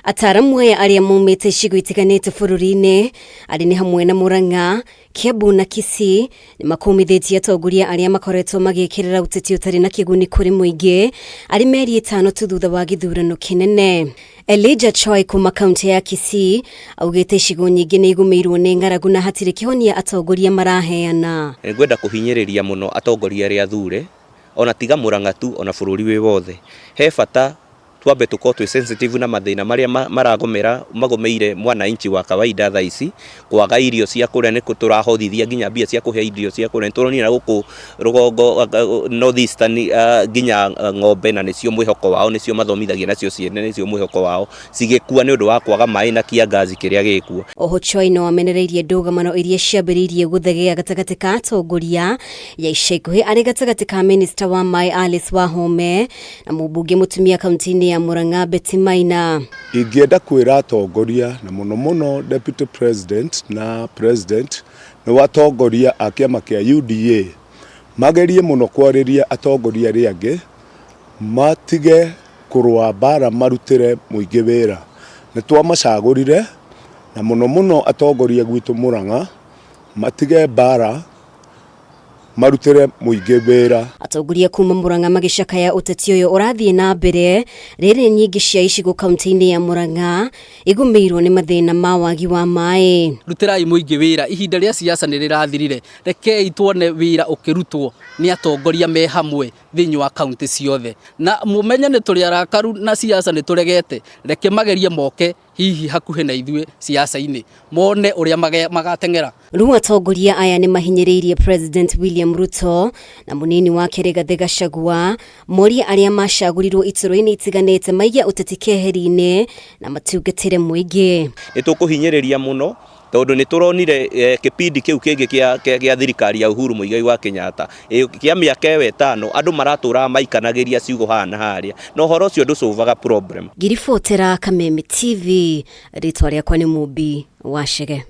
Ataramu aria maumite icigo itiganite bururi-ini ari ni hamwe na Murang'a, Kiambu na Kisii ni makumithitie atongoria aria makoretwo magikirira Uteti Utari na kiguni kuri muingi ari meri 5 tu thutha wa githurano kinene. Elijah Choi kuma kaunti ya Kisii augite icigo nyingi ni igumiirwo ni ng'aragu na hatiri kihonia atongoria maraheana. Ngwenda kuhinyiriria muno atongoria aria athure ona tiga Murang'a tu ona bururi wi wothe he bata twambe tuko twi sensitive na mathina maria maragomera magomeire mwana inchi wa kawaida tha ici kwaga irio cia kuria ni kuturahothithia nginya mbia cia kuhe irio cia kuria turonira guku rugongo northeastern nginya ng'ombe na nicio mwihoko wao nicio mathomithagia nacio ciene nicio mwihoko wao cigikua ni undu wa kwaga mai na kiangazi kiria gikua. Oho Choi no amenereirie ndũgamano iria ciambĩrĩirie gũthegea gatagati ka atongoria ya ica ikuhĩ arĩ gatagati ka minister wa mai Alice Wahome na mũmbunge mũtumia kaunti-inĩ ya Murang'a Beti Maina. Ingĩenda kwĩra atongoria na muno deputy president na president na watongoria a kĩama kĩa UDA magerie muno kwarĩria atongoria arĩa angĩ matige kũrũa mbara marutĩre muingi wĩra. Nĩ twamacagũrire na muno atongoria gwitũ Murang'a matige mbara marutire muingi wĩra. Atongoria kuma Murang'a magicakaya uteti uyu urathie na mbere riri nyingi cia icigo kaunti-inĩ ya Murang'a igumiirwo ni mathina ma wagi wa mai. Rutirai muingi wira ihinda ria siasa ni rirathirire rekei tuone wira ukirutwo ni atongoria me hamwe thiini wa kaunti ciothe na mumenye ni turi arakaru na siasa ni turegete reke magerie moke hihi hakuhe na ithue siasa-ini mone uria magatengera. Riu atongoria aya ni mahinyĩrĩirie President William Ruto na munini wake Rigathi Gachagua mori aria macagurirwo itũro-inĩ itiganite maigia uteti keheri-ini na matungatĩre muingi. Ni tukuhinyĩrĩria muno tondu ni turonire kipindi kiu kingi kia thirikari ya Uhuru Muigai wa Kenyatta kia miaka 5 andu maratura maikanagiria ciugo hana haria no horo ucio nducuvaga problem. Ngiribotera Kameme TV ritwa riakwa ni Mubi Wachege.